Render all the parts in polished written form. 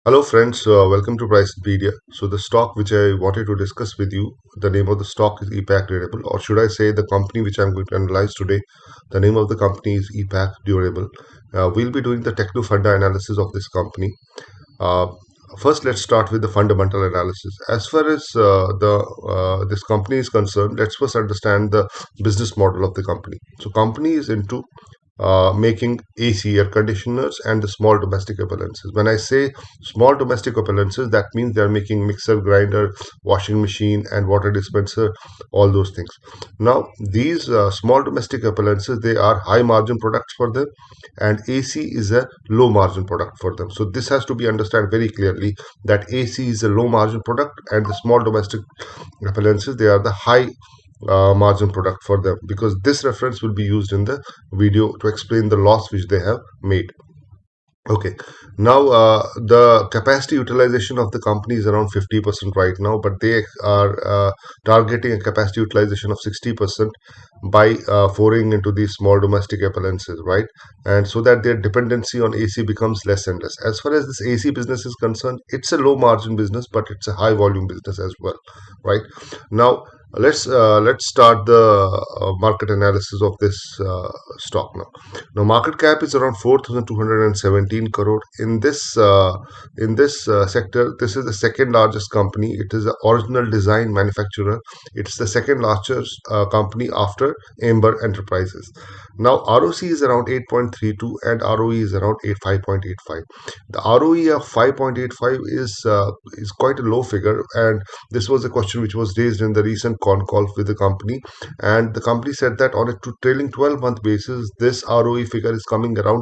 Hello friends, welcome to Pricepedia. So the stock which I wanted to discuss with you, the name of the stock is Epack Durable, or should I say the company which I'm going to analyze today, the name of the company is Epack Durable. We'll be doing the techno funda analysis of this company. Uh, First, let's start with the fundamental analysis. As far as the this company is concerned, let's first understand the business model of the company. So company is into making AC air conditioners and the small domestic appliances. When I say small domestic appliances, that means they are making mixer, grinder, washing machine, and water dispenser, all those things. Now, these small domestic appliances, they are high margin products for them, and AC is a low margin product for them. So this has to be understood very clearly that AC is a low margin product, and the small domestic appliances, they are the high margin product for them, because this reference will be used in the video to explain the loss which they have made. Okay, now the capacity utilization of the company is around 50% right now, but they are targeting a capacity utilization of 60% by foraying into these small domestic appliances, right? And so that their dependency on AC becomes less and less. As far as this AC business is concerned, it's a low margin business, but it's a high volume business as well, right? Now let's start the market analysis of this stock now. Now, market cap is around 4,217 crore. In this sector, this is the second largest company. It is the original design manufacturer. It's the second largest company after Amber Enterprises. Now, ROC is around 8.32 and ROE is around 5.85. The ROE of 5.85 is quite a low figure, and this was a question which was raised in the recent con call with the company, and the company said that on a trailing 12-month basis, this ROE figure is coming around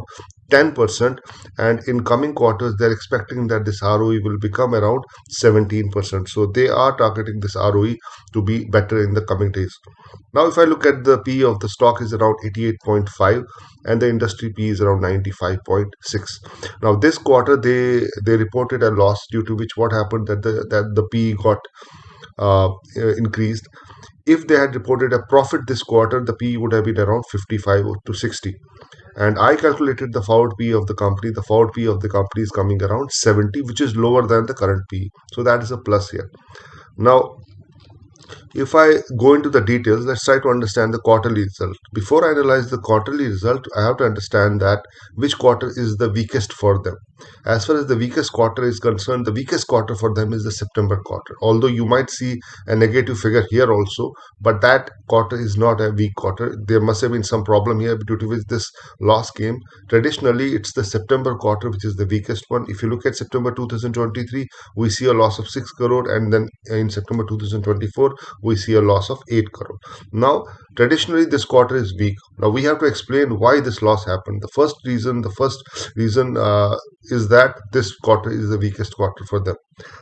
10%, and in coming quarters they're expecting that this ROE will become around 17%. So they are targeting this ROE to be better in the coming days. Now if I look at the PE of the stock is around 88.5 and the industry PE is around 95.6. Now this quarter they reported a loss, due to which what happened that the PE got increased. If they had reported a profit this quarter, the PE would have been around 55 to 60. And I calculated the forward PE of the company. The forward PE of the company is coming around 70, which is lower than the current PE. So that is a plus here. Now, if I go into the details, let's try to understand the quarterly result. Before I analyze the quarterly result, I have to understand that which quarter is the weakest for them. As far as the weakest quarter is concerned, the weakest quarter for them is the September quarter. Although you might see a negative figure here also, but that quarter is not a weak quarter. There must have been some problem here due to which this loss came. Traditionally, it's the September quarter which is the weakest one. If you look at September 2023, we see a loss of 6 crore, and then in September 2024, we see a loss of 8 crore. Now, traditionally, this quarter is weak. Now, we have to explain why this loss happened. The first reason is that this quarter is the weakest quarter for them.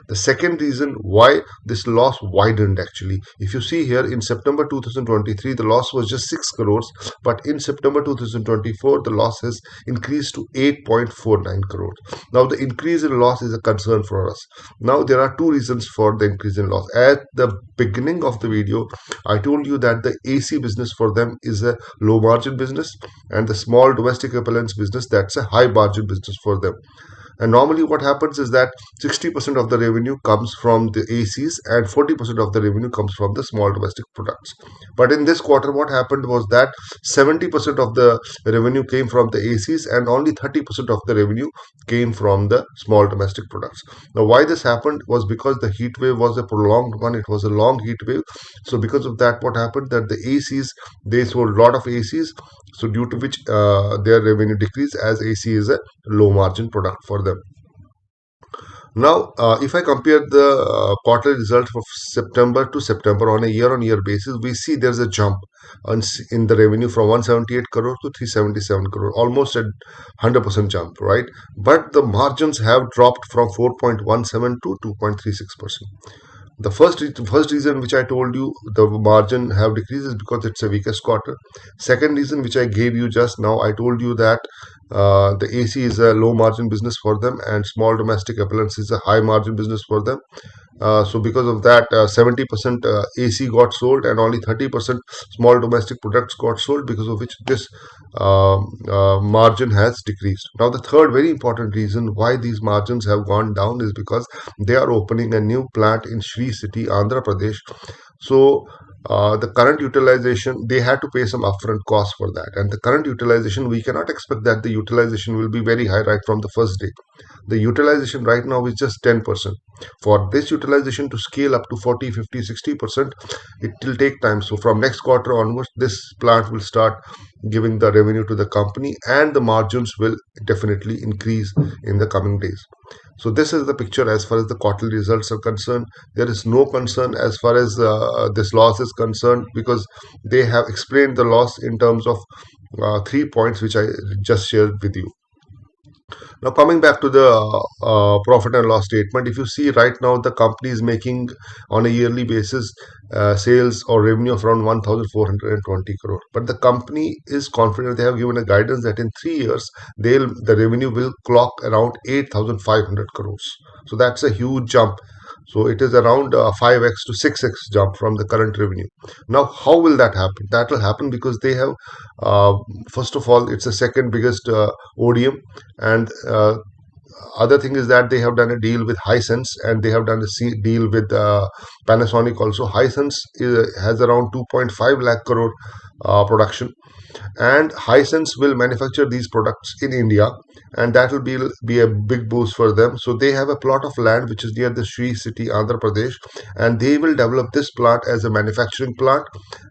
The second reason why this loss widened, actually, if you see here in September 2023, the loss was just 6 crores, but in September 2024, the loss has increased to 8.49 crores. Now, the increase in loss is a concern for us. Now, there are two reasons for the increase in loss. At the beginning of the video, I told you that the AC business for them is a low margin business, and the small domestic appliance business, that's a high margin business for them. And normally what happens is that 60% of the revenue comes from the ACs and 40% of the revenue comes from the small domestic products. But in this quarter, what happened was that 70% of the revenue came from the ACs and only 30% of the revenue came from the small domestic products. Now, why this happened was because the heat wave was a prolonged one. It was a long heat wave. So because of that, what happened that the ACs, they sold a lot of ACs. So due to which their revenue decreased, as AC is a low margin product for them. Now, if I compare the quarterly result of September to September on a year-on-year basis, we see there's a jump in the revenue from 178 crore to 377 crore, almost a 100% jump, right? But the margins have dropped from 4.17 to 2.36%. The first reason which I told you the margin have decreased is because it's a weakest quarter. Second reason which I gave you just now, I told you that the AC is a low margin business for them and small domestic appliance is a high margin business for them. So because of that, 70% AC got sold and only 30% small domestic products got sold, because of which this margin has decreased. Now, the third very important reason why these margins have gone down is because they are opening a new plant in Sri City, Andhra Pradesh. So the current utilization, they had to pay some upfront cost for that, and the current utilization, we cannot expect that the utilization will be very high right from the first day. The utilization right now is just 10%. For this utilization to scale up to 40, 50, 60%, it will take time. So from next quarter onwards, this plant will start giving the revenue to the company, and the margins will definitely increase in the coming days. So this is the picture as far as the quarterly results are concerned. There is no concern as far as this loss is concerned, because they have explained the loss in terms of 3 points, which I just shared with you. Now, coming back to the profit and loss statement, if you see right now, the company is making on a yearly basis sales or revenue of around 1,420 crore. But the company is confident, they have given a guidance that in 3 years, the revenue will clock around 8,500 crores. So that's a huge jump. So it is around 5x to 6x jump from the current revenue. Now, how will that happen? That will happen because they have, first of all, it's the second biggest ODM, and other thing is that they have done a deal with Hisense, and they have done a deal with Panasonic also. Hisense has around 2.5 lakh crore production, and Hisense will manufacture these products in India, and that will be a big boost for them. So they have a plot of land which is near the Sri City, Andhra Pradesh, and they will develop this plant as a manufacturing plant,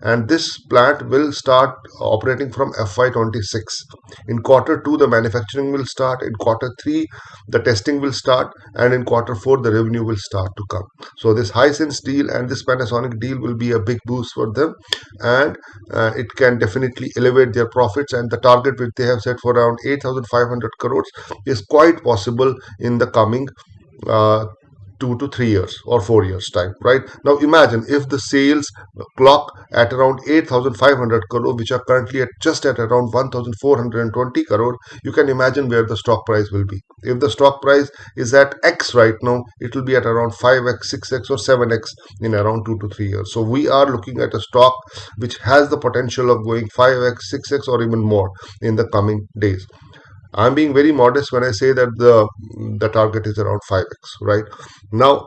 and this plant will start operating from FY26. In quarter 2, the manufacturing will start. In quarter 3, the testing will start, and in quarter 4, the revenue will start to come. So this Hisense deal and this Panasonic deal will be a big boost for them, and it can definitely elevate their profits, and the target which they have set for around 8,500 crores is quite possible in the coming uh, 2 to 3 years or 4 years time. Right now, imagine if the sales clock at around 8,500 crore, which are currently at just at around 1,420 crore. You can imagine where the stock price will be. If the stock price is at X right now, it will be at around 5x, 6x, or 7x in around 2 to 3 years. So we are looking at a stock which has the potential of going 5x, 6x, or even more in the coming days. I'm being very modest when I say that the target is around 5x. Right now,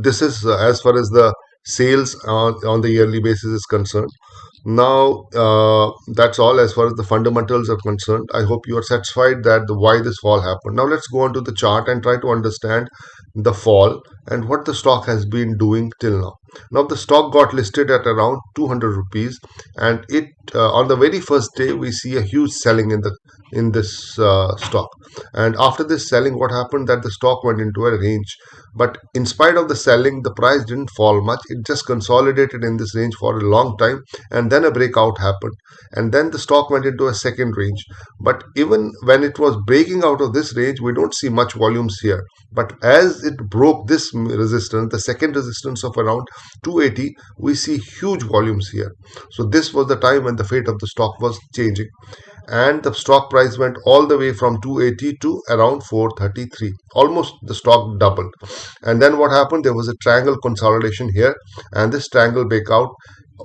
this is as far as the sales on the yearly basis is concerned. Now, that's all as far as the fundamentals are concerned. I hope you are satisfied that why this fall happened. Now, let's go on to the chart and try to understand the fall and what the stock has been doing till now. Now, the stock got listed at around 200 rupees, and it on the very first day we see a huge selling in this stock. And after this selling, what happened, that the stock went into a range. But in spite of the selling, the price didn't fall much. It just consolidated in this range for a long time, and then a breakout happened, and then the stock went into a second range. But even when it was breaking out of this range, we don't see much volumes here. But as it broke this resistance, the second resistance of around 280, we see huge volumes here. So this was the time when the fate of the stock was changing, and the stock price went all the way from 280 to around 433. Almost the stock doubled. And then what happened, there was a triangle consolidation here, and this triangle breakout,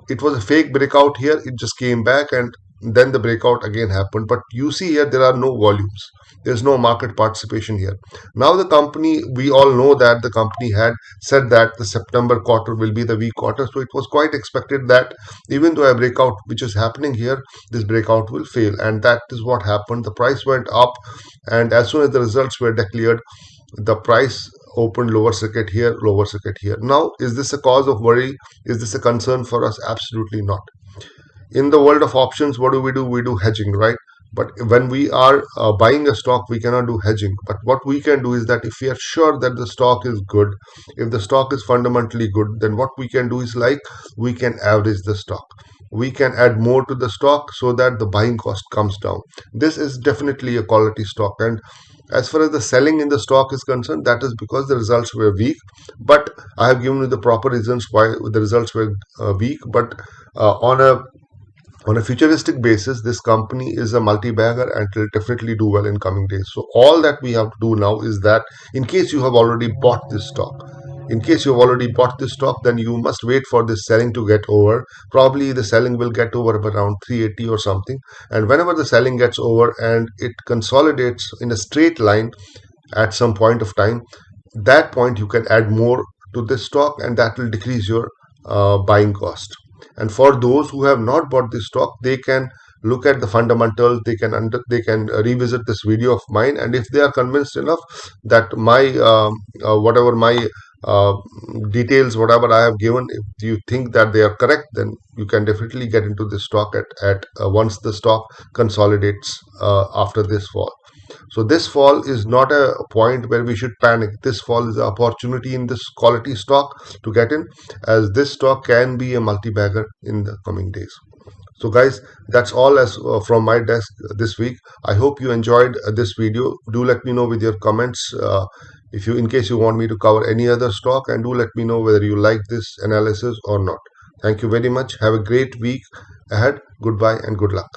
it was a fake breakout here. It just came back, and then the breakout again happened. But you see here, there are no volumes. There's no market participation here. Now the company, we all know that the company had said that the September quarter will be the weak quarter. So it was quite expected that even though a breakout which is happening here, this breakout will fail. And that is what happened. The price went up, and as soon as the results were declared, the price opened lower circuit here, lower circuit here. Now, is this a cause of worry? Is this a concern for us? Absolutely not. In the world of options, what do? We do hedging, right? But when we are buying a stock, we cannot do hedging. But what we can do is that if we are sure that the stock is good, if the stock is fundamentally good, then what we can do is like we can average the stock. We can add more to the stock so that the buying cost comes down. This is definitely a quality stock. And as far as the selling in the stock is concerned, that is because the results were weak. But I have given you the proper reasons why the results were weak. But on a futuristic basis, this company is a multi-bagger and will definitely do well in coming days. So all that we have to do now is that in case you have already bought this stock, In case you've already bought this stock, then you must wait for this selling to get over. Probably the selling will get over around 380 or something. And whenever the selling gets over and it consolidates in a straight line at some point of time, that point you can add more to this stock, and that will decrease your buying cost. And for those who have not bought this stock, they can look at the fundamentals. They can revisit this video of mine, and if they are convinced enough that my whatever my uh, details, whatever I have given, if you think that they are correct, then you can definitely get into this stock at once the stock consolidates after this fall. So this fall is not a point where we should panic. This fall is an opportunity in this quality stock to get in, as this stock can be a multi-bagger in the coming days. So guys, that's all as from my desk this week. I hope you enjoyed this video. Do let me know with your comments if you, in case you want me to cover any other stock, and do let me know whether you like this analysis or not. Thank you very much. Have a great week ahead. Goodbye and good luck.